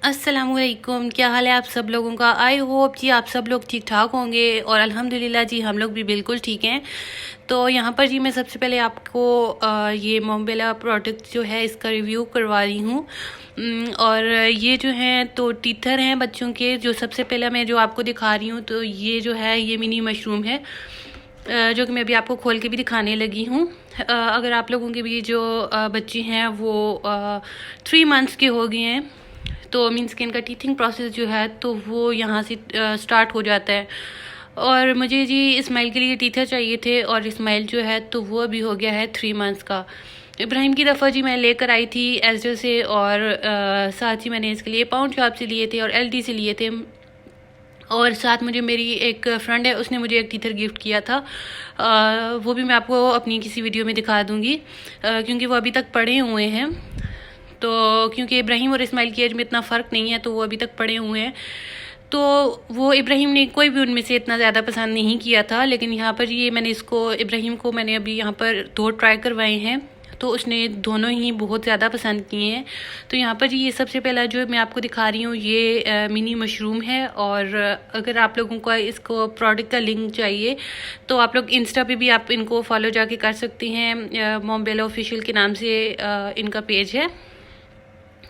अस्सलामुअलैकुम, क्या हाल है आप सब लोगों का। आई होप जी आप सब लोग ठीक ठाक होंगे और अल्हम्दुलिल्लाह जी हम लोग भी बिल्कुल ठीक हैं। तो यहाँ पर जी मैं सबसे पहले आपको ये मोमबेला प्रोडक्ट जो है इसका रिव्यू करवा रही हूँ। और ये जो हैं तो टीथर हैं बच्चों के। जो सबसे पहले मैं जो आपको दिखा रही हूँ तो ये जो है ये मिनी मशरूम है, जो कि मैं अभी आपको खोल के भी दिखाने लगी हूँ। अगर आप लोगों के भी जो बच्चे हैं वो 3 मंथ्स के हो गए हैं तो मीन्स कि इनका टीथिंग प्रोसेस जो है तो वो यहाँ से स्टार्ट हो जाता है। और मुझे जी इस्माइल के लिए टीथर चाहिए थे और इस्माइल जो है तो वो अभी हो गया है 3 मंथ्स का। इब्राहिम की दफ़ा जी मैं लेकर आई थी एसडो से और साथ ही मैंने इसके लिए पाउंड शॉप से लिए थे और एलडी से लिए थे। और साथ मुझे मेरी एक फ्रेंड है उसने मुझे एक टीथर गिफ्ट किया था। वो भी मैं आपको अपनी किसी वीडियो में दिखा दूँगी क्योंकि वो अभी तक पड़े हुए हैं। तो क्योंकि इब्राहिम और इस्माइल की एज में इतना फ़र्क नहीं है तो वो अभी तक पड़े हुए हैं। तो वो इब्राहिम ने कोई भी उनमें से इतना ज़्यादा पसंद नहीं किया था, लेकिन यहाँ पर ये मैंने इसको इब्राहिम को मैंने अभी यहाँ पर 2 ट्राई करवाए हैं तो उसने दोनों ही बहुत ज़्यादा पसंद किए हैं। तो यहाँ पर ये सबसे पहला जो मैं आपको दिखा रही हूँ ये मिनी मशरूम है। और अगर आप लोगों को इसको प्रोडक्ट का लिंक चाहिए तो आप लोग इंस्टा पे भी आप इनको फॉलो जाके कर सकते हैं। मोमबेला ऑफिशियल के नाम से इनका पेज है।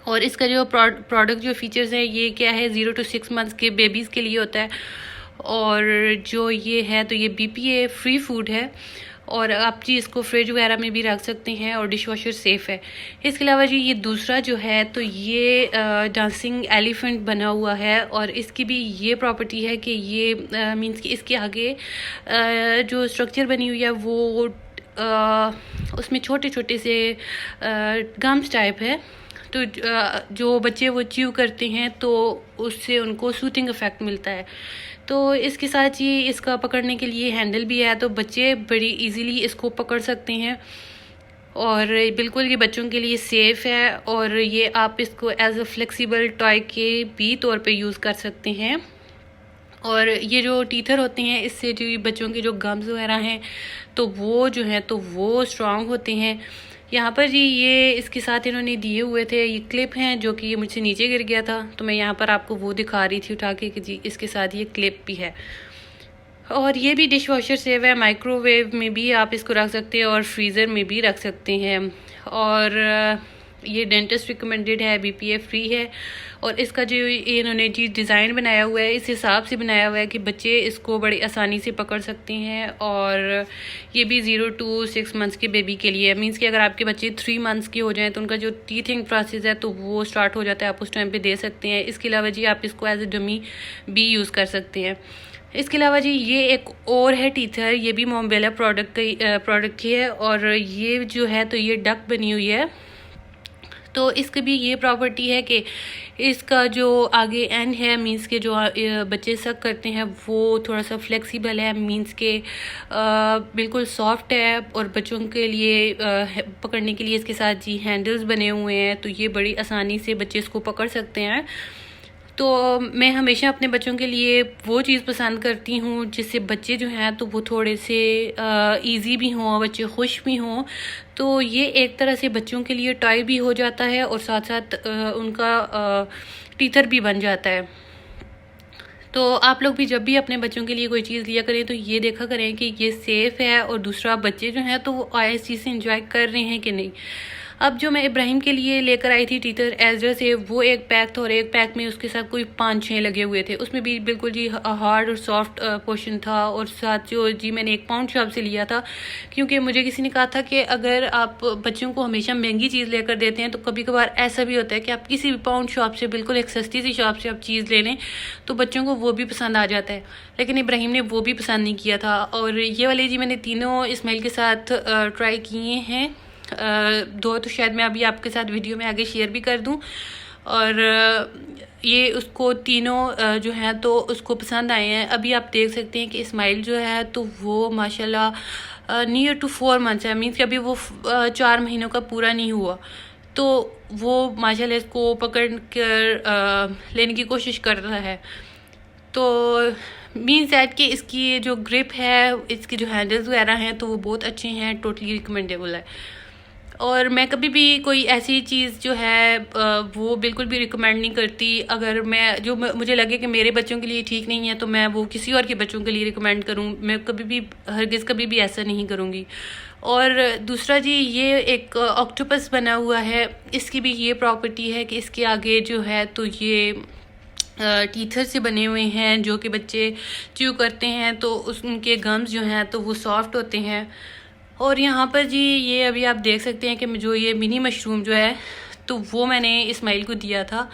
और इसका जो प्रोडक्ट जो फीचर्स है ये क्या है, 0 to 6 मंथ्स के बेबीज़ के लिए होता है। और जो ये है तो ये BPA फ्री फूड है और आप जी इसको फ्रिज वगैरह में भी रख सकते हैं और डिश वॉशर सेफ़ है। इसके अलावा जी ये दूसरा जो है तो ये डांसिंग एलिफेंट बना हुआ है और इसकी भी ये प्रॉपर्टी है कि ये मीन्स कि इसके आगे जो स्ट्रक्चर बनी हुई है वो उसमें छोटे छोटे से गम्स टाइप है। तो जो बच्चे वो च्यू करते हैं तो उससे उनको सूथिंग इफ़ेक्ट मिलता है। तो इसके साथ ये इसका पकड़ने के लिए हैंडल भी है तो बच्चे बड़ी इजीली इसको पकड़ सकते हैं और बिल्कुल ये बच्चों के लिए सेफ़ है। और ये आप इसको एज अ फ्लेक्सिबल टॉय के भी तौर पे यूज़ कर सकते हैं। और ये जो टीथर होते हैं इससे जो बच्चों के जो गम्स वगैरह हैं तो वो जो हैं तो वो स्ट्रॉन्ग होते हैं। यहाँ पर जी ये इसके साथ इन्होंने दिए हुए थे ये क्लिप हैं जो कि ये मुझसे नीचे गिर गया था तो मैं यहाँ पर आपको वो दिखा रही थी उठा के कि जी इसके साथ ये क्लिप भी है। और ये भी डिश वॉशर सेव है, माइक्रोवेव में भी आप इसको रख सकते हैं और फ्रीज़र में भी रख सकते हैं। और ये डेंटिस्ट रिकमेंडेड है, BPA फ्री है। और इसका जो इन्होंने जी डिज़ाइन बनाया हुआ है इस हिसाब से बनाया हुआ है कि बच्चे इसको बड़ी आसानी से पकड़ सकते हैं। और ये भी 0 to 6 मंथ्स के बेबी के लिए मीन्स कि अगर आपके बच्चे 3 मंथ्स के हो जाएं तो उनका जो टीथिंग प्रोसेस है तो वो स्टार्ट हो जाता है, आप उस टाइम पे दे सकते हैं। इसके अलावा जी आप इसको एज ए डमी भी यूज़ कर सकते हैं। इसके अलावा जी ये एक और है टीथर, ये भी मोमबेला प्रोडक्ट ही है और ये जो है तो ये डक बनी हुई है। तो इसकी भी ये प्रॉपर्टी है कि इसका जो आगे एंड है मीन्स के जो बच्चे सक करते हैं वो थोड़ा सा फ्लेक्सिबल है, मीन्स के बिल्कुल सॉफ्ट है। और बच्चों के लिए पकड़ने के लिए इसके साथ जी हैंडल्स बने हुए हैं तो ये बड़ी आसानी से बच्चे इसको पकड़ सकते हैं। तो मैं हमेशा अपने बच्चों के लिए वो चीज़ पसंद करती हूँ जिससे बच्चे जो हैं तो वो थोड़े से इजी भी हों, बच्चे खुश भी हों। तो ये एक तरह से बच्चों के लिए टॉय भी हो जाता है और साथ साथ उनका टीचर भी बन जाता है। तो आप लोग भी जब भी अपने बच्चों के लिए कोई चीज़ लिया करें तो ये देखा करें कि ये सेफ़ है और दूसरा बच्चे जो हैं तो वो इस चीज़ से इंजॉय कर रहे हैं कि नहीं। अब जो मैं इब्राहिम के लिए लेकर आई थी टीथर एजरा से वो एक पैक था और एक पैक में उसके साथ कोई 5-6 लगे हुए थे। उसमें भी बिल्कुल जी हार्ड और सॉफ्ट पोर्शन था। और साथ जो जी मैंने एक पाउंड शॉप से लिया था क्योंकि मुझे किसी ने कहा था कि अगर आप बच्चों को हमेशा महंगी चीज़ लेकर देते हैं तो कभी कभार ऐसा भी होता है कि आप किसी भी पाउंड शॉप से बिल्कुल एक सस्ती सी शॉप से आप चीज़ ले लें तो बच्चों को वो भी पसंद आ जाता है। लेकिन इब्राहिम ने वो भी पसंद नहीं किया था। और ये वाले जी मैंने तीनों इस्माइल के साथ ट्राई किए हैं, 2 तो शायद मैं अभी आपके साथ वीडियो में आगे शेयर भी कर दूं। और ये उसको तीनों जो हैं तो उसको पसंद आए हैं। अभी आप देख सकते हैं कि इस्माइल जो है तो वो माशाल्लाह नियर टू 4 मंथ्स है, मीन्स कि अभी वो 4 महीनों का पूरा नहीं हुआ तो वो माशाल्लाह इसको पकड़ कर लेने की कोशिश कर रहा है। तो मीन्स दैट कि इसकी जो ग्रिप है, इसके जो हैंडल्स वगैरह हैं तो वो बहुत अच्छे हैं, टोटली रिकमेंडेबल है। और मैं कभी भी कोई ऐसी चीज़ जो है वो बिल्कुल भी रिकमेंड नहीं करती। अगर मैं मुझे लगे कि मेरे बच्चों के लिए ठीक नहीं है तो मैं वो किसी और के बच्चों के लिए रिकमेंड करूँ, मैं कभी भी हरगिज़ कभी भी ऐसा नहीं करूँगी। और दूसरा जी, ये एक ऑक्टोपस बना हुआ है, इसकी भी ये प्रॉपर्टी है कि इसके आगे जो है तो ये टीथर से बने हुए हैं, जो कि बच्चे च्यू करते हैं तो उनके गम्स जो हैं तो वो सॉफ्ट होते हैं। और यहाँ पर जी ये अभी आप देख सकते हैं कि जो ये मिनी मशरूम जो है तो वो मैंने इस्माइल को दिया था,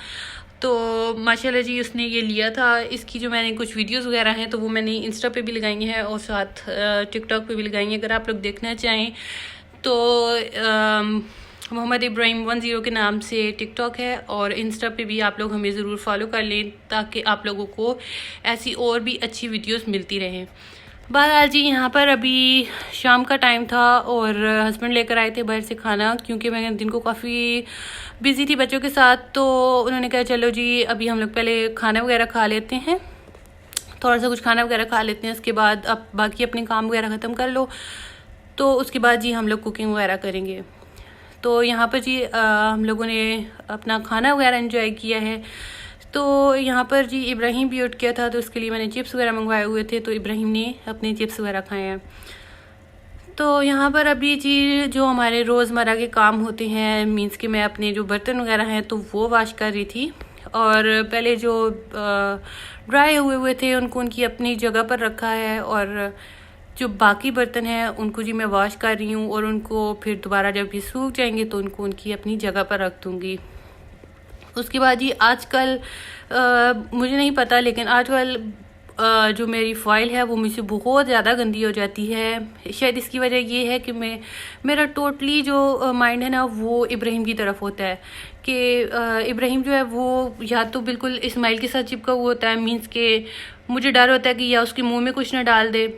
तो माशाल्लाह जी उसने ये लिया था। इसकी जो मैंने कुछ वीडियोस वगैरह हैं तो वो मैंने इंस्टा पे भी लगाई हैं और साथ टिकटॉक पे भी लगाई हैं, अगर आप लोग देखना चाहें तो मोहम्मद इब्राहिम 10 के नाम से टिकटॉक है, और इंस्टा पे भी आप लोग हमें ज़रूर फॉलो कर लें ताकि आप लोगों को ऐसी और भी अच्छी वीडियोस मिलती रहें। बहरहाल जी यहाँ पर अभी शाम का टाइम था और हस्बैंड लेकर आए थे बाहर से खाना, क्योंकि मैं दिन को काफ़ी बिज़ी थी बच्चों के साथ, तो उन्होंने कहा चलो जी अभी हम लोग पहले खाना वगैरह खा लेते हैं, थोड़ा सा कुछ खाना वगैरह खा लेते हैं, उसके बाद अब बाकी अपने काम वगैरह ख़त्म कर लो, तो उसके बाद जी हम लोग कुकिंग वगैरह करेंगे। तो यहाँ पर जी हम लोगों ने अपना खाना वगैरह एंजॉय किया है। तो यहाँ पर जी इब्राहिम भी उठ गया था, तो उसके लिए मैंने चिप्स वगैरह मंगवाए हुए थे, तो इब्राहिम ने अपने चिप्स वगैरह खाए हैं। तो यहाँ पर अभी जी जो हमारे रोज़मर्रा के काम होते हैं, मीन्स कि मैं अपने जो बर्तन वगैरह हैं तो वो वॉश कर रही थी, और पहले जो ड्राई हुए थे उनको उनकी अपनी जगह पर रखा है, और जो बाकी बर्तन हैं उनको जी मैं वॉश कर रही हूँ, और उनको फिर दोबारा जब भी सूख जाएंगे तो उनको उनकी अपनी जगह पर रख दूँगी। उसके बाद जी आजकल मुझे नहीं पता, लेकिन आजकल जो मेरी फ़ाइल है वो मुझसे बहुत ज़्यादा गंदी हो जाती है। शायद इसकी वजह ये है कि मेरा टोटली जो माइंड है ना वो इब्राहिम की तरफ होता है, कि इब्राहिम जो है वो या तो बिल्कुल इस्माइल के साथ चिपका हुआ होता है, मीन्स के मुझे डर होता है कि या उसके मुंह में कुछ ना डाल दे,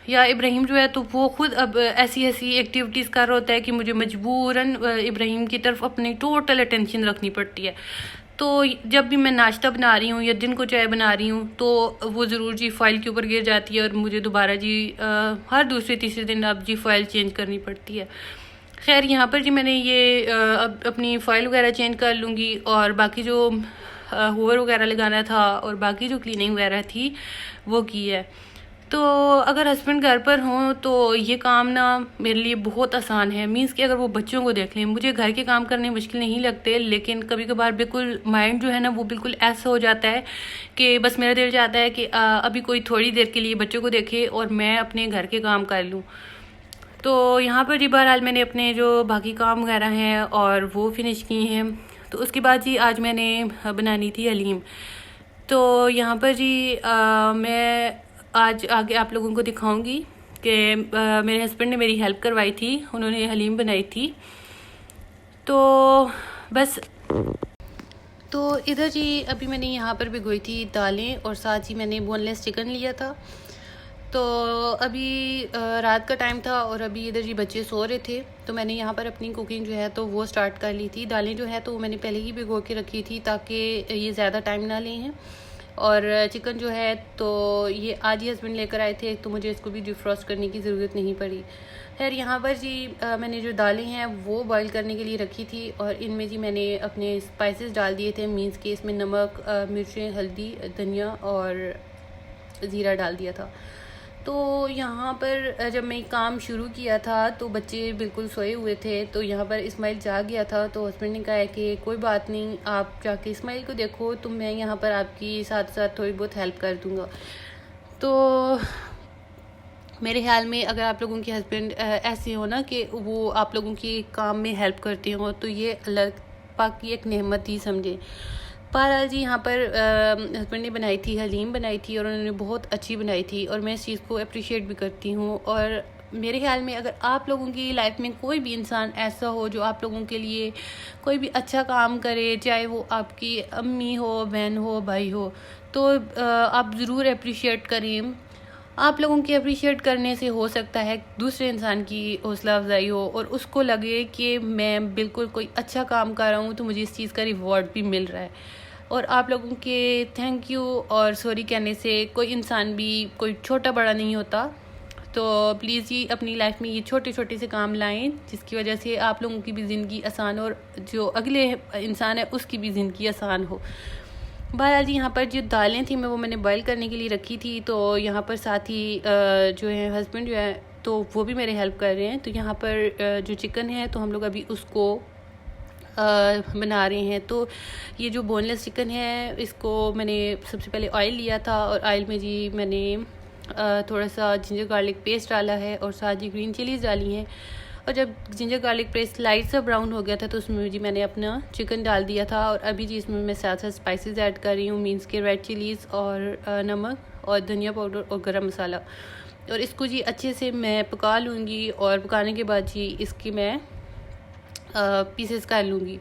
या इब्राहिम जो है तो वो खुद अब ऐसी एक्टिविटीज़ कर रहा होता है कि मुझे मजबूरन इब्राहिम की तरफ अपनी टोटल अटेंशन रखनी पड़ती है। तो जब भी मैं नाश्ता बना रही हूँ या दिन को चाय बना रही हूँ तो वो ज़रूर जी फ़ाइल के ऊपर गिर जाती है, और मुझे दोबारा जी हर दूसरे तीसरे दिन अब जी फ़ाइल चेंज करनी पड़ती है। खैर यहाँ पर जी मैंने ये अब अपनी फ़ाइल वगैरह चेंज कर लूँगी, और बाकी जो होवर वगैरह लगाना था और बाकी जो क्लीनिंग वगैरह थी वो की है। तो अगर हस्बैंड घर पर हों तो ये काम ना मेरे लिए बहुत आसान है, मीन्स कि अगर वो बच्चों को देख लें, मुझे घर के काम करने मुश्किल नहीं लगते, लेकिन कभी कभार बिल्कुल माइंड जो है ना वो बिल्कुल ऐसा हो जाता है कि बस मेरा दिल चाहता है कि अभी कोई थोड़ी देर के लिए बच्चों को देखे और मैं अपने घर के काम कर लूँ। तो यहाँ पर जी बहरहाल मैंने अपने जो बाकी काम वगैरह हैं और वो फिनिश किए हैं। तो उसके बाद जी आज मैंने बनानी थी हलीम। तो यहाँ पर जी मैं आज आगे आप लोगों को दिखाऊंगी कि मेरे हस्बैंड ने मेरी हेल्प करवाई थी, उन्होंने हलीम बनाई थी। तो बस तो इधर जी अभी मैंने यहाँ पर भिगोई थी दालें, और साथ ही मैंने बोनलेस चिकन लिया था। तो अभी रात का टाइम था और अभी इधर जी बच्चे सो रहे थे, तो मैंने यहाँ पर अपनी कुकिंग जो है तो वो स्टार्ट कर ली थी। दालें जो है तो मैंने पहले ही भिगो के रखी थी ताकि ये ज़्यादा टाइम ना लें हैं, और चिकन जो है तो ये आज ही हस्बैंड लेकर आए थे, तो मुझे इसको भी डिफ्रॉस्ट करने की ज़रूरत नहीं पड़ी। खैर यहाँ पर जी मैंने जो दालें हैं वो बॉईल करने के लिए रखी थी, और इनमें जी मैंने अपने स्पाइसेस डाल दिए थे, मीन्स के इसमें नमक, मिर्चें, हल्दी, धनिया और ज़ीरा डाल दिया था। तो यहाँ पर जब मैं काम शुरू किया था तो बच्चे बिल्कुल सोए हुए थे, तो यहाँ पर इस्माइल जाग गया था। तो हस्बैंड ने कहा है कि कोई बात नहीं, आप जाके इस्माइल को देखो, तो मैं यहाँ पर आपकी साथ साथ थोड़ी बहुत हेल्प कर दूँगा। तो मेरे ख्याल में अगर आप लोगों के हस्बैंड ऐसे हो ना कि वो आप लोगों की काम में हेल्प करते हो, तो ये अल्लाह पाक की एक नेमत ही समझे। बहरहाल जी यहाँ पर हस्बैंड ने बनाई थी, हलीम बनाई थी, और उन्होंने बहुत अच्छी बनाई थी, और मैं इस चीज़ को अप्रिशिएट भी करती हूँ। और मेरे ख्याल में अगर आप लोगों की लाइफ में कोई भी इंसान ऐसा हो जो आप लोगों के लिए कोई भी अच्छा काम करे, चाहे वो आपकी अम्मी हो, बहन हो, भाई हो, तो आप ज़रूर अप्रिशिएट करें। आप लोगों के अप्रिशिएट करने से हो सकता है दूसरे इंसान की हौसला अफजाई हो, और उसको लगे कि मैं बिल्कुल कोई अच्छा काम कर रहा हूँ तो मुझे इस चीज़ का रिवॉर्ड भी मिल रहा है। और आप लोगों के थैंक यू और सॉरी कहने से कोई इंसान भी कोई छोटा बड़ा नहीं होता। तो प्लीज़ जी अपनी लाइफ में ये छोटे छोटे से काम लाएं जिसकी वजह से आप लोगों की भी ज़िंदगी आसान और जो अगले इंसान है उसकी भी ज़िंदगी आसान हो। बहरहाल जी यहाँ पर जो दालें थी मैं वो मैंने बॉईल करने के लिए रखी थी। तो यहाँ पर साथ ही जो है हस्बैंड जो है तो वो भी मेरे हेल्प कर रहे हैं। तो यहाँ पर जो चिकन है तो हम लोग अभी उसको बना रहे हैं। तो ये जो बोनलेस चिकन है इसको मैंने सबसे पहले ऑयल लिया था और ऑयल में जी मैंने थोड़ा सा जिंजर गार्लिक पेस्ट डाला है और साथ ही ग्रीन चिलीज़ डाली हैं। और जब जिंजर गार्लिक पेस्ट लाइट सा ब्राउन हो गया था तो उसमें जी मैंने अपना चिकन डाल दिया था। और अभी जी इसमें मैं साथ साथ स्पाइसेस ऐड कर रही हूँ, मीन्स के रेड चिलीज़ और नमक और धनिया पाउडर और गरम मसाला। और इसको जी अच्छे से मैं पका लूँगी और पकाने के बाद जी इसकी मैं पीसेस कर लूँगी।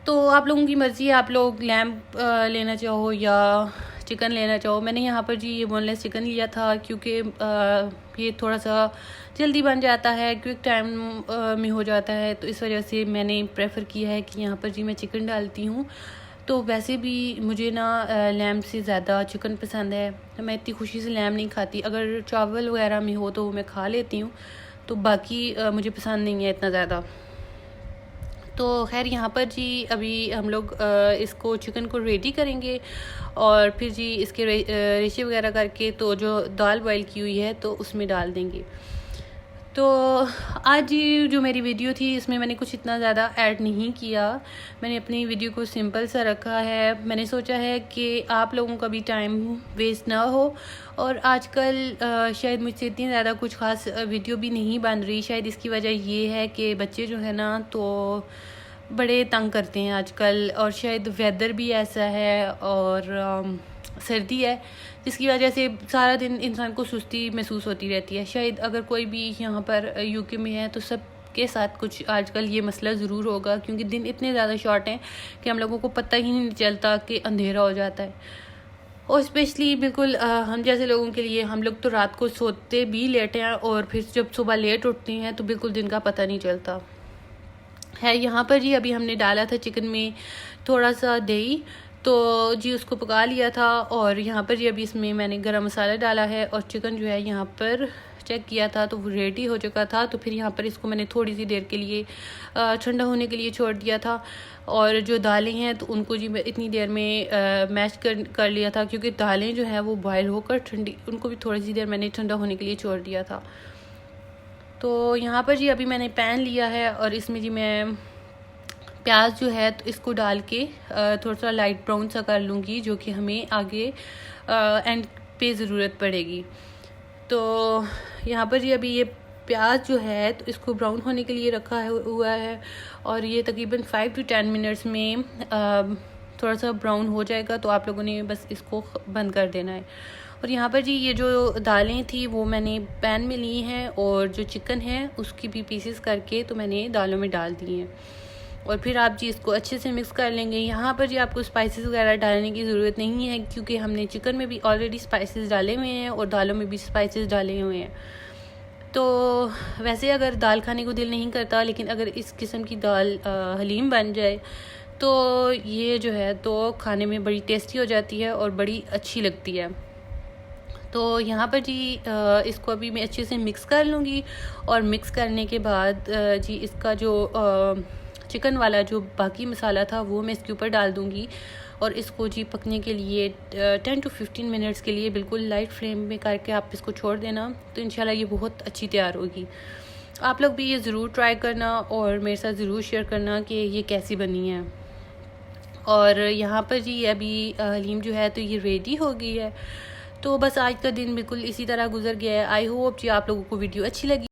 तो आप लोगों की मर्ज़ी है, आप लोग लैम्प लेना चाहो या चिकन लेना चाहो। मैंने यहाँ पर जी ये बोनलेस चिकन लिया था क्योंकि ये थोड़ा सा जल्दी बन जाता है, क्विक टाइम में हो जाता है। तो इस वजह से मैंने प्रेफर किया है कि यहाँ पर जी मैं चिकन डालती हूँ। तो वैसे भी मुझे ना लैम्प से ज़्यादा चिकन पसंद है। मैं इतनी खुशी से लैम्प नहीं खाती, अगर चावल वगैरह में हो तो मैं खा लेती हूँ, तो बाकी मुझे पसंद नहीं है इतना ज़्यादा। तो खैर यहाँ पर जी अभी हम लोग इसको चिकन को रेडी करेंगे और फिर जी इसके रेशे वगैरह करके तो जो दाल बॉईल की हुई है तो उसमें डाल देंगे। तो आज जो मेरी वीडियो थी इसमें मैंने कुछ इतना ज़्यादा ऐड नहीं किया, मैंने अपनी वीडियो को सिंपल सा रखा है। मैंने सोचा है कि आप लोगों का भी टाइम वेस्ट ना हो और आजकल शायद मुझसे इतनी ज़्यादा कुछ ख़ास वीडियो भी नहीं बन रही। शायद इसकी वजह ये है कि बच्चे जो है ना तो बड़े तंग करते हैं आजकल, और शायद वेदर भी ऐसा है और सर्दी है जिसकी वजह से सारा दिन इंसान को सुस्ती महसूस होती रहती है। शायद अगर कोई भी यहाँ पर यूके में है तो सब के साथ कुछ आजकल ये मसला ज़रूर होगा, क्योंकि दिन इतने ज़्यादा शॉर्ट हैं कि हम लोगों को पता ही नहीं चलता कि अंधेरा हो जाता है। और स्पेशली बिल्कुल हम जैसे लोगों के लिए, हम लोग तो रात को सोते भी लेट हैं और फिर जब सुबह लेट उठते हैं तो बिल्कुल दिन का पता नहीं चलता है। यहाँ पर जी अभी हमने डाला था चिकन में थोड़ा सा दही, तो जी उसको पका लिया था। और यहाँ पर जी अभी इसमें मैंने गरम मसाला डाला है और चिकन जो है यहाँ पर चेक किया था तो वो रेडी हो चुका था। तो फिर यहाँ पर इसको मैंने थोड़ी सी देर के लिए ठंडा होने के लिए छोड़ दिया था। और जो दालें हैं तो उनको जी मैं इतनी देर में मैश कर लिया था, क्योंकि दालें जो है वो बॉयल होकर ठंडी, उनको भी थोड़ी सी देर मैंने ठंडा होने के लिए छोड़ दिया था। तो यहाँ पर जी अभी मैंने पैन लिया है और इसमें जी मैं प्याज जो है तो इसको डाल के थोड़ा सा लाइट ब्राउन सा कर लूँगी, जो कि हमें आगे एंड पे ज़रूरत पड़ेगी। तो यहाँ पर जी अभी ये प्याज जो है तो इसको ब्राउन होने के लिए रखा हुआ है और ये तकरीबन 5 to 10 मिनट्स में थोड़ा सा ब्राउन हो जाएगा। तो आप लोगों ने बस इसको बंद कर देना है। और यहाँ पर जी ये जो दालें थी वो मैंने पैन में ली हैं और जो चिकन है उसकी भी पीसेस करके तो मैंने दालों में डाल दी हैं। और फिर आप जी इसको अच्छे से मिक्स कर लेंगे। यहाँ पर जी आपको स्पाइसेस वगैरह डालने की ज़रूरत नहीं है, क्योंकि हमने चिकन में भी ऑलरेडी स्पाइसेस डाले हुए हैं और दालों में भी स्पाइसेस डाले हुए हैं। तो वैसे अगर दाल खाने को दिल नहीं करता, लेकिन अगर इस किस्म की दाल हलीम बन जाए तो ये जो है तो खाने में बड़ी टेस्टी हो जाती है और बड़ी अच्छी लगती है। तो यहाँ पर जी इसको अभी मैं अच्छे से मिक्स कर लूँगी और मिक्स करने के बाद जी इसका जो चिकन वाला जो बाकी मसाला था वो मैं इसके ऊपर डाल दूँगी और इसको जी पकने के लिए 10 to 15 मिनट्स के लिए बिल्कुल लाइट फ्लेम में करके आप इसको छोड़ देना। तो इंशाल्लाह ये बहुत अच्छी तैयार होगी। आप लोग भी ये ज़रूर ट्राई करना और मेरे साथ ज़रूर शेयर करना कि ये कैसी बनी है। और यहाँ पर जी अभी हलीम जो है तो ये रेडी हो गई है। तो बस आज का दिन बिल्कुल इसी तरह गुजर गया है। आई होप जी आप लोगों को वीडियो अच्छी लगी।